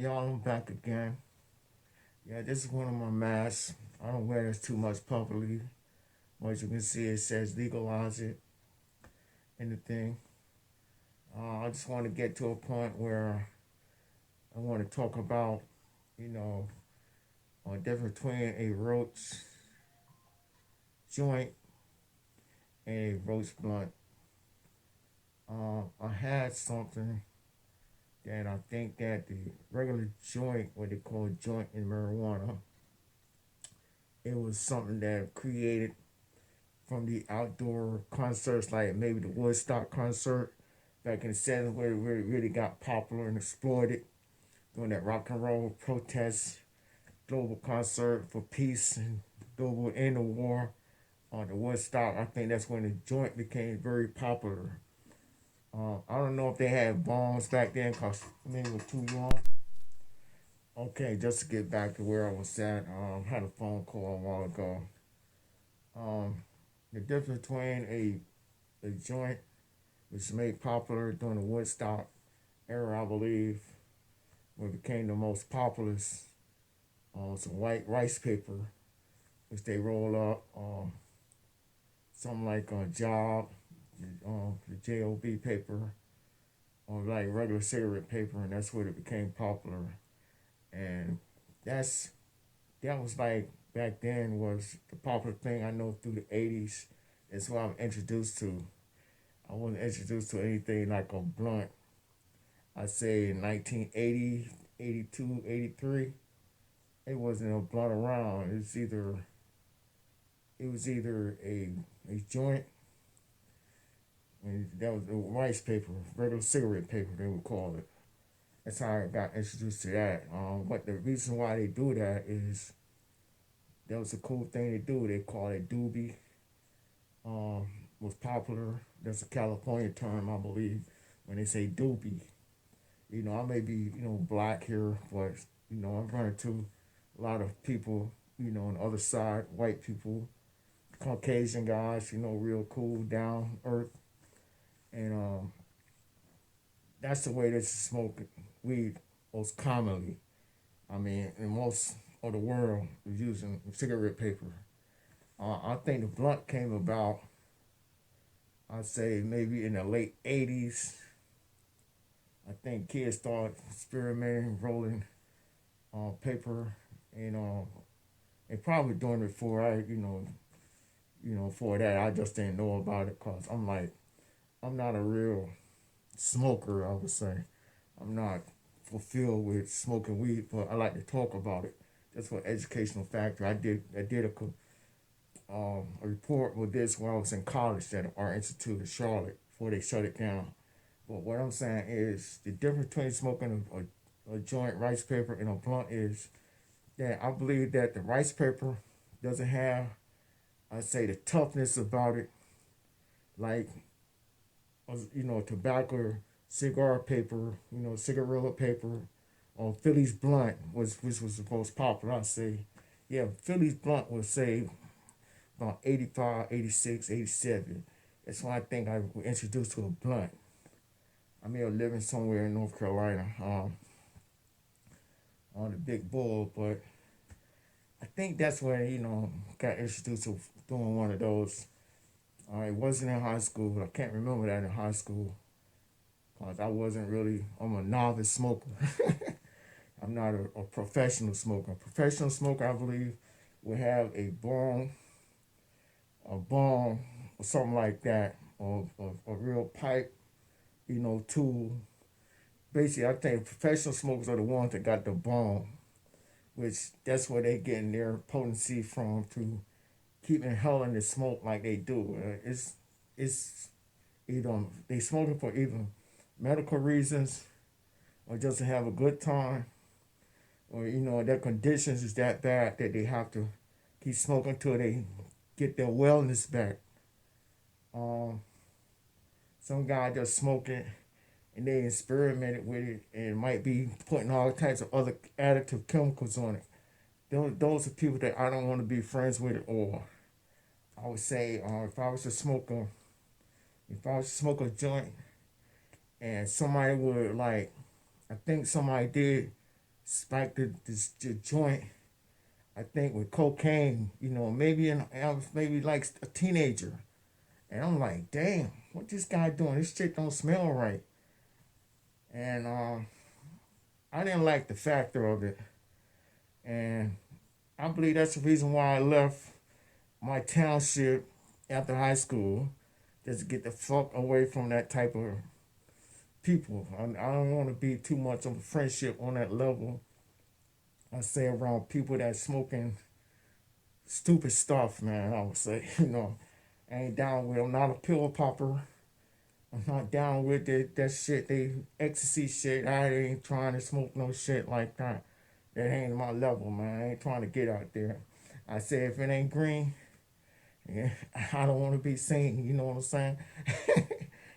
y'all, I'm back again. Yeah, this is one of my masks. I don't wear this too much publicly. As you can see, it says legalize it in the thing. I just want to get to a point where I want to talk about, you know, a difference between a roach joint and a roach blunt. I had something that I think that the regular joint, what they call joint in marijuana, it was something that created from the outdoor concerts, like maybe the Woodstock concert back in the 70s, where it really got popular and exploded during that rock and roll protest global concert for peace and global end of war on the Woodstock. I think that's when the joint became very popular. I don't know if they had bombs back then because many were too young. Okay, just to get back to where I was at, had a phone call a while ago. Um, the difference between a joint which was made popular during the Woodstock era, I believe, when it became the most populous. Some white rice paper, which they roll up, something like a job, the JOB paper, or like regular cigarette paper, and that's where it became popular. And that's that was like back then was the popular thing. I know through the '80s, that's what I'm introduced to. I wasn't introduced to anything like a blunt. I say in 1980, 82, 83, it wasn't a blunt around. It was either a joint, and that was a rice paper, regular cigarette paper they would call it. That's how I got introduced to that. But the reason why they do that is that was a cool thing to do. They call it doobie. Um, was popular. That's a California term, I believe, when they say doobie. I may be black here, but I'm running to a lot of people on the other side, white people, Caucasian guys, real cool, down earth, and that's the way that you smoke weed most commonly. I mean, in most of the world is using cigarette paper. I think the blunt came about, I'd say maybe in the late '80s. I think kids started experimenting, rolling paper, and they probably doing it before for that. I just didn't know about it because I'm not a real smoker, I would say. I'm not fulfilled with smoking weed, but I like to talk about it. That's for educational factor. I did a report with this when I was in college at our institute in Charlotte before they shut it down. But what I'm saying is the difference between smoking a joint rice paper and a blunt is that I believe that the rice paper doesn't have, I'd say, the toughness about it, like tobacco, cigar paper, cigarilla paper, or Phillies blunt which was the most popular. I say, yeah, Phillies blunt would say about 85, 86, 87. That's why I think I was introduced to a blunt. I may have living somewhere in North Carolina, on the Big Bull, but I think that's where got introduced to doing one of those. It wasn't in high school. I can't remember that in high school because I wasn't really. I'm a novice smoker. I'm not a professional smoker. A professional smoker, I believe, would have a bong, or something like that, or a real pipe, tool. Basically, I think professional smokers are the ones that got the bong, which that's where they getting their potency from to keep inhaling the smoke like they do. It's either they smoking for either medical reasons or just to have a good time, or their conditions is that bad that they have to keep smoking till they get their wellness back. Um, some guy just smoking and they experimented with it and might be putting all types of other additive chemicals on it. Those are people that I don't want to be friends with, or I would say if I was to smoke a joint and somebody would like, I think somebody did spiked the joint. I think with cocaine, maybe I was maybe like a teenager, and I'm like, damn, what this guy doing? This shit don't smell right, and I didn't like the factor of it, and I believe that's the reason why I left my township after high school, just to get the fuck away from that type of people. I don't want to be too much of a friendship on that level. I say around people that smoking stupid stuff, man. I would say, I ain't down with. I'm not a pill popper. I'm not down with that shit. They ecstasy shit. I ain't trying to smoke no shit like that. That ain't my level, man. I ain't trying to get out there. I say if it ain't green, yeah, I don't want to be seen. You know what I'm saying?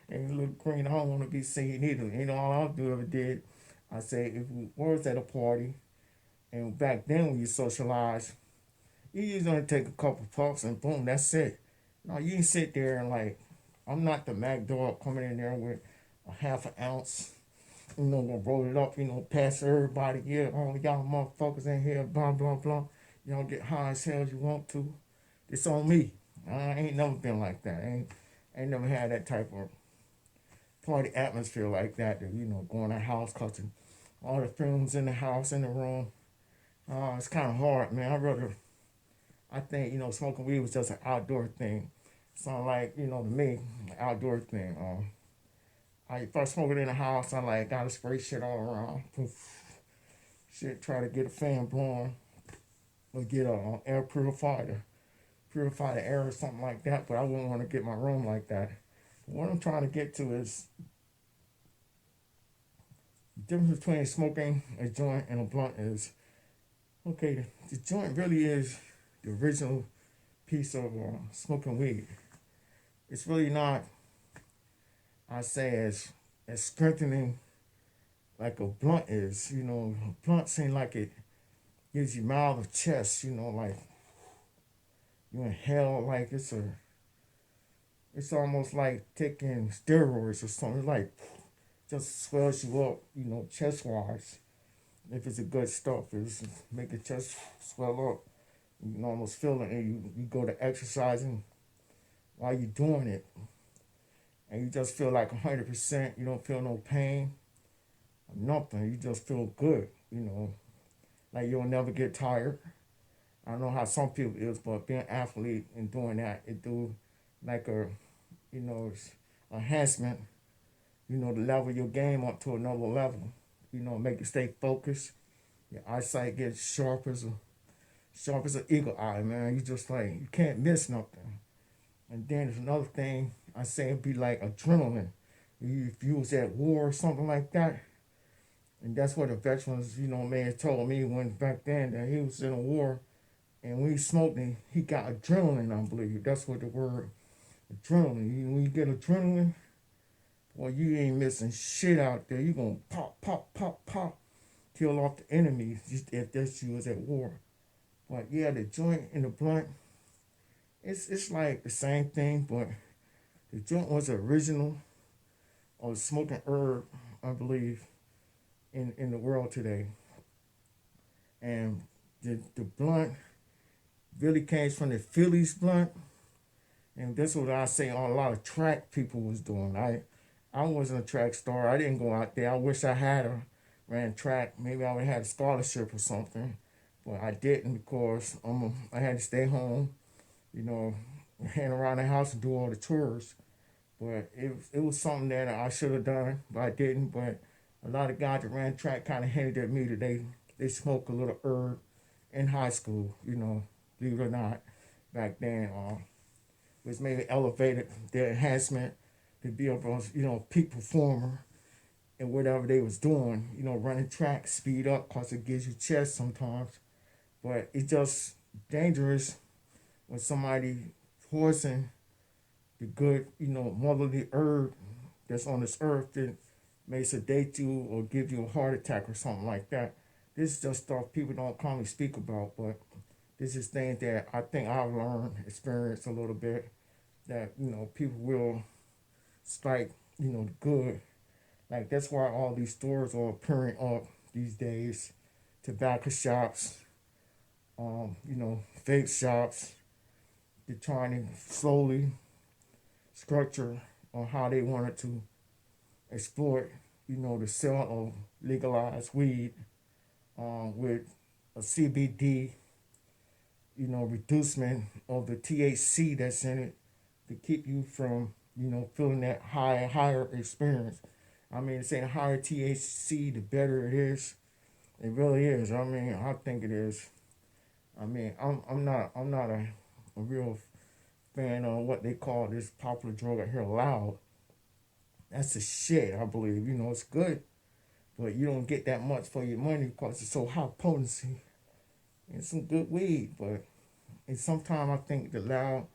And a little green, I don't want to be seen either. All I'll do ever did, I say if we was at a party, and back then when you socialize, you usually only take a couple puffs and boom, that's it. No, you can sit there and like, I'm not the Mac dog coming in there with a half an ounce, gonna roll it up, pass everybody. Yeah, all y'all motherfuckers in here, blah, blah, blah. Y'all get high as hell as you want to. It's on me. I ain't never been like that. I ain't never had that type of party atmosphere like that. Going to a house, cutting all the films in the house, in the room. It's kind of hard, man. I think, smoking weed was just an outdoor thing. Sound like, to me, an outdoor thing. If I smoke it in the house, I like gotta spray shit all around. Poof. Shit, try to get a fan blowing or get a air purifier, purify the air or something like that. But I wouldn't want to get my room like that. What I'm trying to get to is the difference between smoking a joint and a blunt is okay. The joint really is the original piece of smoking weed. It's really not, I say, as strengthening like a blunt is. A blunt seems like it gives you mild of chest. Like you inhale like it's almost like taking steroids or something. It's like just swells you up, chest wise. If it's a good stuff, it's make your chest swell up. You can almost feel it, and you go to exercising while you're doing it, and you just feel like 100%. You don't feel no pain, nothing. You just feel good. Like you'll never get tired. I don't know how some people is, but being an athlete and doing that, it do like a, enhancement. To level your game up to another level. Make you stay focused. Your eyesight gets sharp as an eagle eye, man. You just like you can't miss nothing. And then there's another thing I say it'd be like adrenaline. If you was at war or something like that, and that's what the veterans, man told me when back then that he was in a war, and when he smoked, he got adrenaline. I believe that's what the word adrenaline. When you get adrenaline, well, you ain't missing shit out there. You gonna pop, pop, pop, pop, kill off the enemy if that's you was at war. But yeah, the joint and the blunt, it's like the same thing, but the joint was the original of smoking herb, I believe, in the world today. And the blunt really came from the Phillies blunt. And that's what I say a lot of track people was doing. I wasn't a track star. I didn't go out there. I wish I had ran track. Maybe I would have had a scholarship or something. But I didn't because I had to stay home, you know, hang around the house and do all the chores. But it was something that I should have done, but I didn't. But a lot of guys that ran track kind of hinted at me that they smoked a little herb in high school, believe it or not, back then. Which maybe elevated their enhancement to be a peak performer in whatever they was doing. Running track, speed up, cause it gives you chest sometimes. But it's just dangerous when somebody poison the good, motherly herb that's on this earth that may sedate you or give you a heart attack or something like that. This is just stuff people don't commonly speak about, but this is things that I think I've learned, experienced a little bit, that, people will strike, the good. Like, that's why all these stores are appearing up these days. tobacco shops, vape shops. They're trying to slowly structure on how they wanted to exploit, the sale of legalized weed with a CBD, reducement of the THC that's in it to keep you from, feeling that higher experience. I mean, saying higher THC, the better it is. It really is. I mean, I think it is. I mean, I'm not a real fan of what they call this popular drug out here, loud. That's the shit, I believe. It's good, but you don't get that much for your money because it's so high potency. It's some good weed, but sometimes I think the loud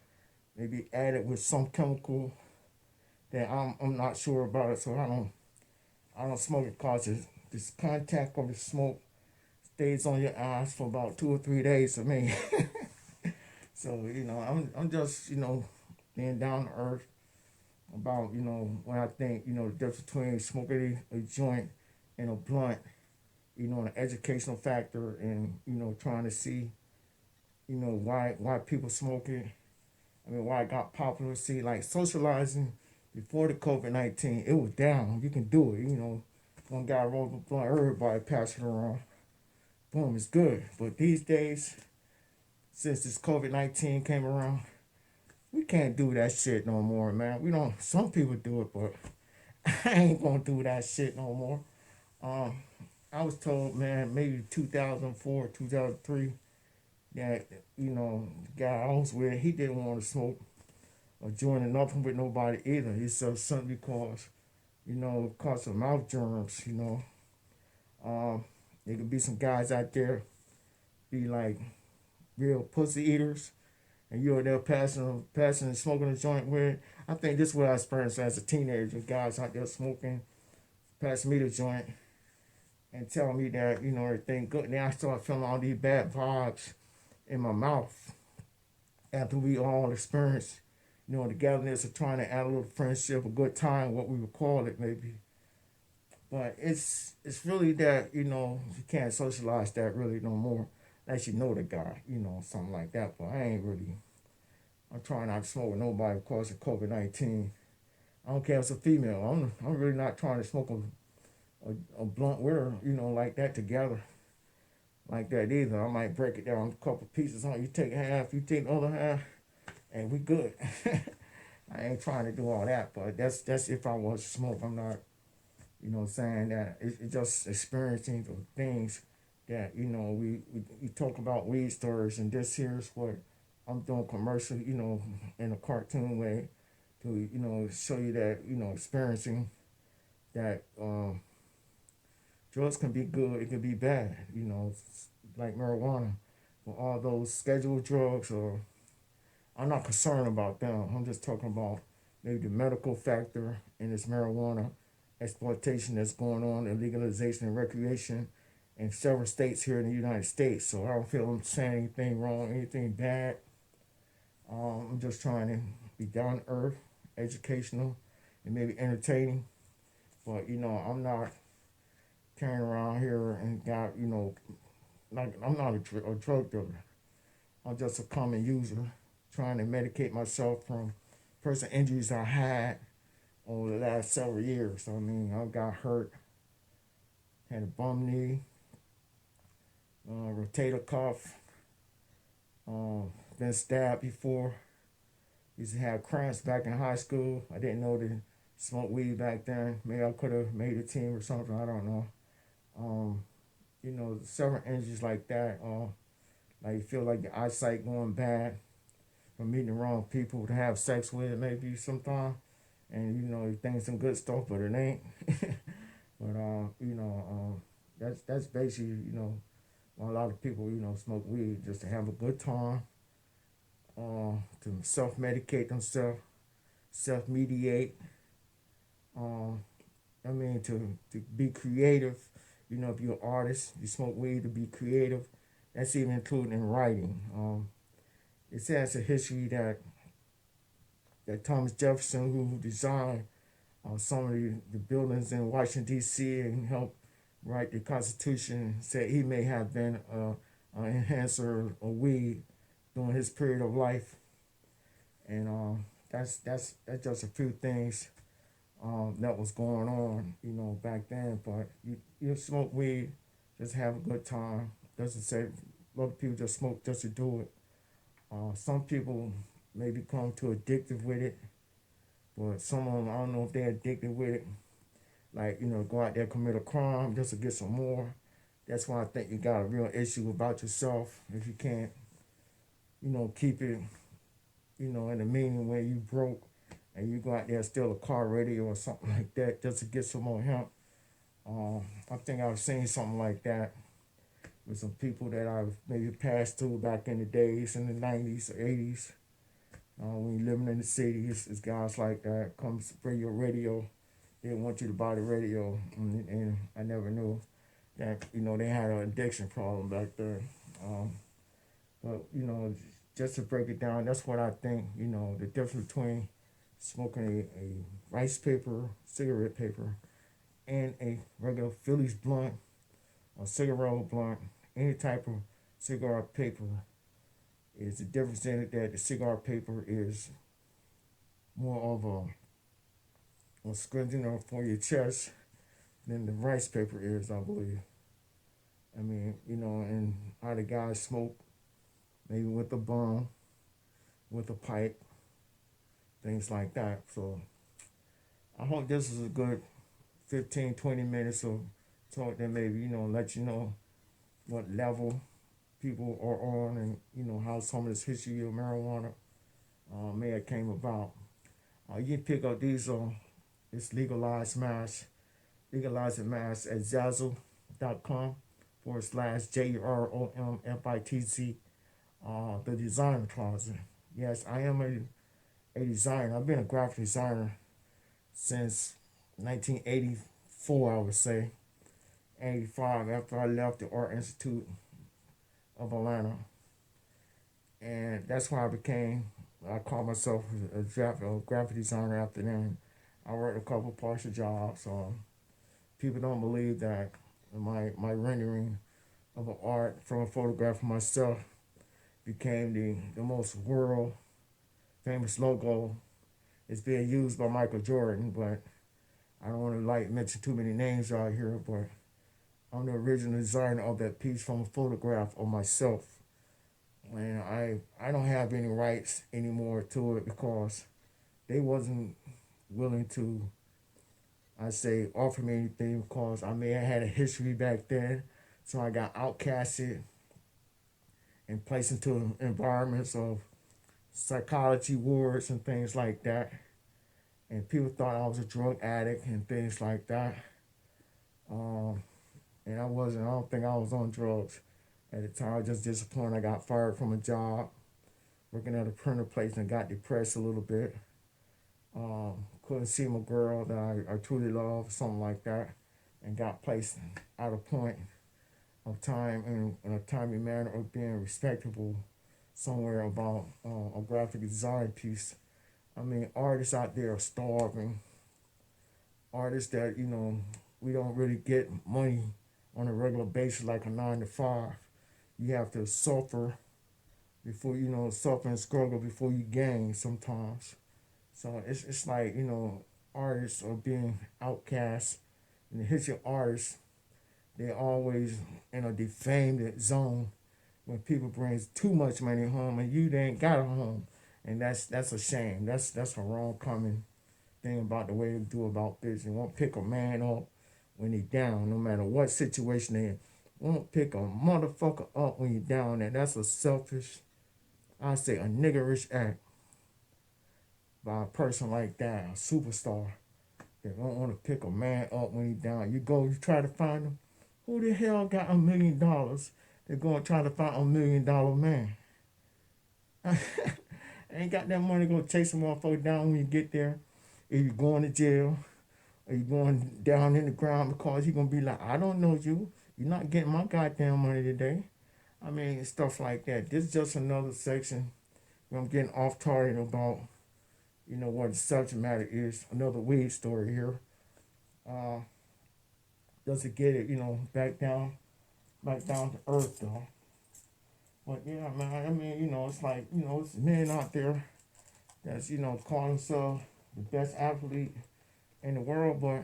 may be added with some chemical that I'm not sure about it, so I don't smoke it because this contact of the smoke stays on your eyes for about 2 or 3 days for me. So I'm just being down to earth about what I think the difference between smoking a joint and a blunt, an educational factor, and trying to see why people smoke it. I mean, why it got popular. See, like socializing before the COVID-19, it was down. You can do it. One guy rolled a blunt, everybody passing it around. Boom, it's good. But these days, since this COVID-19 came around, we can't do that shit no more, man. We don't. Some people do it, but I ain't gonna do that shit no more. Um, I was told, man, maybe 2004, 2003, that the guy I was with, he didn't want to smoke or join nothing with nobody either. He said something because, cause of mouth germs. Um, there could be some guys out there be like real pussy eaters, and you're there passing and smoking a joint with. I think this is what I experienced as a teenager. Guys out there smoking, passing me the joint, and telling me that everything good. Now I start feeling all these bad vibes in my mouth after we all experienced, the togetherness of trying to add a little friendship, a good time, what we would call it maybe. But it's really that you can't socialize that really no more unless you know the guy, something like that. But I ain't really. I'm trying not to smoke with nobody because of COVID-19. I don't care if it's a female. I'm really not trying to smoke a blunt with her, like that together, like that either. I might break it down a couple pieces. You take half, you take the other half, and we good. I ain't trying to do all that, but that's if I was to smoke. I'm not, saying that. It's just experiencing the things that we talk about weed stores, and this here's what I'm doing commercial, in a cartoon way to show you that experiencing that drugs can be good, it can be bad, like marijuana. For all those scheduled drugs, or I'm not concerned about them. I'm just talking about maybe the medical factor in this marijuana exploitation that's going on, and legalization and recreation in several states here in the United States. So I don't feel I'm saying anything wrong, anything bad. I'm just trying to be down to earth, educational, and maybe entertaining. But I'm not carrying around here and got like I'm not a drug dealer. I'm just a common user, trying to medicate myself from personal injuries I had over the last several years. I mean, I got hurt, had a bum knee, rotator cuff, been stabbed before. Used to have cramps back in high school. I didn't know to smoke weed back then. Maybe I could have made a team or something. I don't know. Um, several injuries like that. Like you feel like your eyesight going bad from meeting the wrong people to have sex with maybe sometime. And you think some good stuff, but it ain't. But that's basically why a lot of people smoke weed just to have a good time, to self medicate themselves, self mediate. Um, I mean to be creative. If you're an artist, you smoke weed to be creative. That's even including in writing. It says a history that Thomas Jefferson, who designed some of the buildings in Washington D.C. and helped right? The Constitution said he may have been an enhancer of weed during his period of life, and that's just a few things that was going on, back then. But you smoke weed, just have a good time. Doesn't say a lot of people just smoke just to do it. Some people may become too addictive with it, but some of them I don't know if they're addicted with it. Like go out there commit a crime just to get some more. That's why I think you got a real issue about yourself if you can't keep it in a meaning where you broke and you go out there and steal a car radio or something like that just to get some more hemp. I think I've seen something like that with some people that I've maybe passed through back in the days in the 90s or 80s. When you're living in the city, it's guys like that come bring your radio. They want you to buy the radio, and I never knew that they had an addiction problem back there. Um, but just to break it down, that's what I think. The difference between smoking a rice paper, cigarette paper, and a regular Phillies blunt or cigarette blunt, any type of cigar paper, is the difference in it that the cigar paper is more of a scrunching for your chest than the rice paper is, I believe. I mean, and how the guys smoke, maybe with a bong, with a pipe, things like that. So I hope this is a good 15, 20 minutes of talk that maybe, let you know what level people are on and, how some of this history of marijuana may have came about. You can pick up these this legalized mass, legalizing mass at Zazzle.com / JROMFITZ, the designer closet. Yes, I am a designer. I've been a graphic designer since 1984, I would say. 85, after I left the Art Institute of Atlanta. And that's why I call myself a graphic designer after then. I worked a couple partial jobs. People don't believe that my rendering of an art from a photograph of myself became the most world famous logo. It's being used by Michael Jordan, but I don't want to mention too many names out here, but I'm the original designer of that piece from a photograph of myself. And I don't have any rights anymore to it because they wasn't willing to, I say, offer me anything because I may have had a history back then. So I got outcasted and placed into environments of psychology wards and things like that. And people thought I was a drug addict and things like that. Um, and I wasn't. I don't think I was on drugs at the time. I was just disappointed. I got fired from a job working at a printer place and got depressed a little bit. Couldn't see my girl that I truly love, something like that, and got placed at a point of time in a timely manner of being respectable somewhere about a graphic design piece. I mean, artists out there are starving. Artists that, we don't really get money on a regular basis like a 9 to 5. You have to suffer before, suffer and struggle before you gain sometimes. So it's like, artists are being outcast. And the history of artists, they're always in a defamed zone when people bring too much money home and you ain't got a home. And that's a shame. That's a wrong coming thing about the way they do about business. They won't pick a man up when he down, no matter what situation they in. Won't pick a motherfucker up when you down, and that's a selfish, I say a niggerish act by a person like that, a superstar. They don't want to pick a man up when he down. You try to find him. Who the hell got $1 million? They're going to try to find $1 million man. Ain't got that money going to chase a motherfucker down when you get there. If you're going to jail, or you're going down in the ground because you're going to be like, I don't know you. You're not getting my goddamn money today. I mean, stuff like that. This is just another section where I'm getting off target about, what the subject matter is. Another weed story here. Uh, doesn't get it, back down to earth though. But yeah, man, I mean, it's like, it's men out there that's, calling themselves the best athlete in the world, but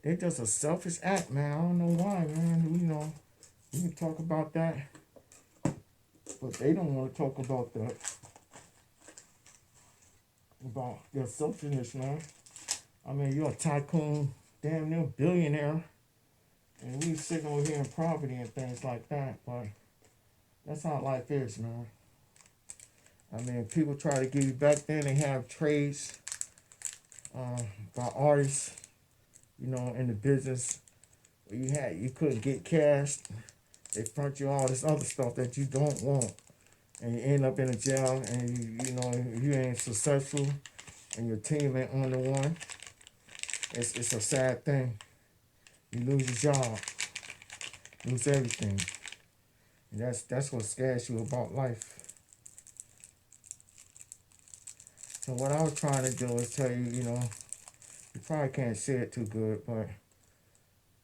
they just a selfish act, man. I don't know why, man. We can talk about that, but they don't want to talk about that, about their selfishness, man. I mean, you're a tycoon, damn near billionaire, and we sitting over here in poverty and things like that, but that's how life is, man. I mean, people try to give you back then. They have trades by artists, in the business. You couldn't get cash. They front you all this other stuff that you don't want, and you end up in a jail. And you ain't successful, and your team ain't on the one. It's a sad thing. You lose your job, lose everything. And that's what scares you about life. So what I was trying to do is tell you, you probably can't say it too good, but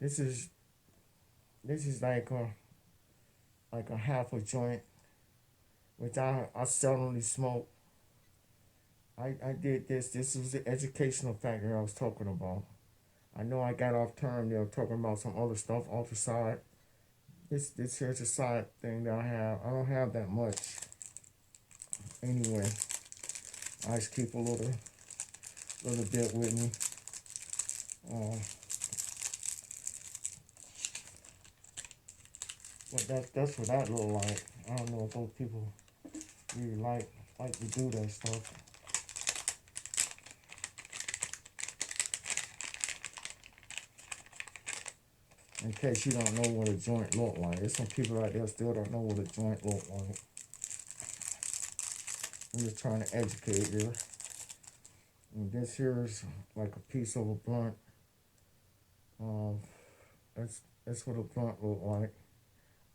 this is like a half a joint, which I seldomly smoke. I did this. This was the educational factor I was talking about. I know I got off term there talking about some other stuff off the side. This here's a side thing that I have. I don't have that much anyway. I just keep a little bit with me. But that's what that look like. I don't know if those people really like to do that stuff. In case you don't know what a joint look like, there's some people out there still don't know what a joint look like. I'm just trying to educate you. And this here is like a piece of a blunt. That's what a blunt look like.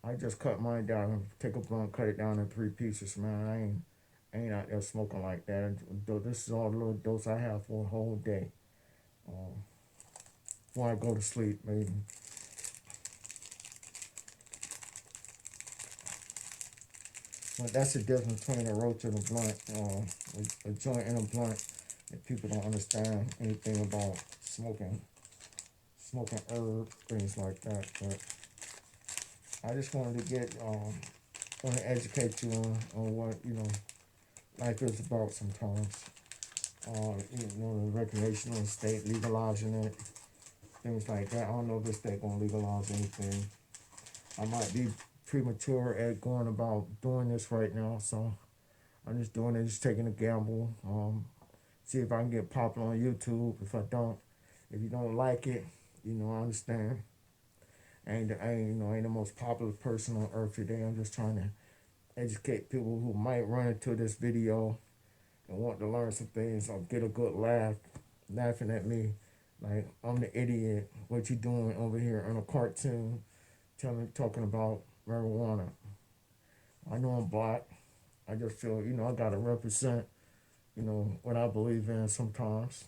I just cut mine down. Take a blunt, cut it down in 3 pieces, man. I ain't out there smoking like that. This is all the little dose I have for a whole day. Before I go to sleep, maybe. But that's the difference between a roach and a blunt. A joint and a blunt. If people don't understand anything about smoking herb, things like that. But I just wanted to want to educate you on what, life is about sometimes. The recreational state, legalizing it, things like that. I don't know if this state gonna legalize anything. I might be premature at going about doing this right now, so I'm just doing it, just taking a gamble. See if I can get popular on YouTube. If you don't like it, I understand. I ain't the most popular person on earth today. I'm just trying to educate people who might run into this video and want to learn some things or get a good laugh, laughing at me like I'm the idiot. What you doing over here on a cartoon, talking about marijuana? I know I'm black. I just feel I gotta represent what I believe in. Sometimes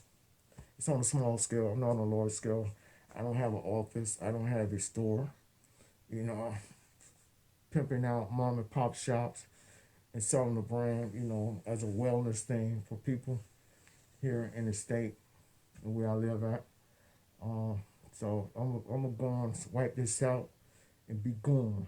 it's on a small scale. I'm not on a large scale. I don't have an office. I don't have a store. Pimping out mom and pop shops and selling the brand, as a wellness thing for people here in the state where I live at. So I'm gonna go on, wipe this out, and be gone.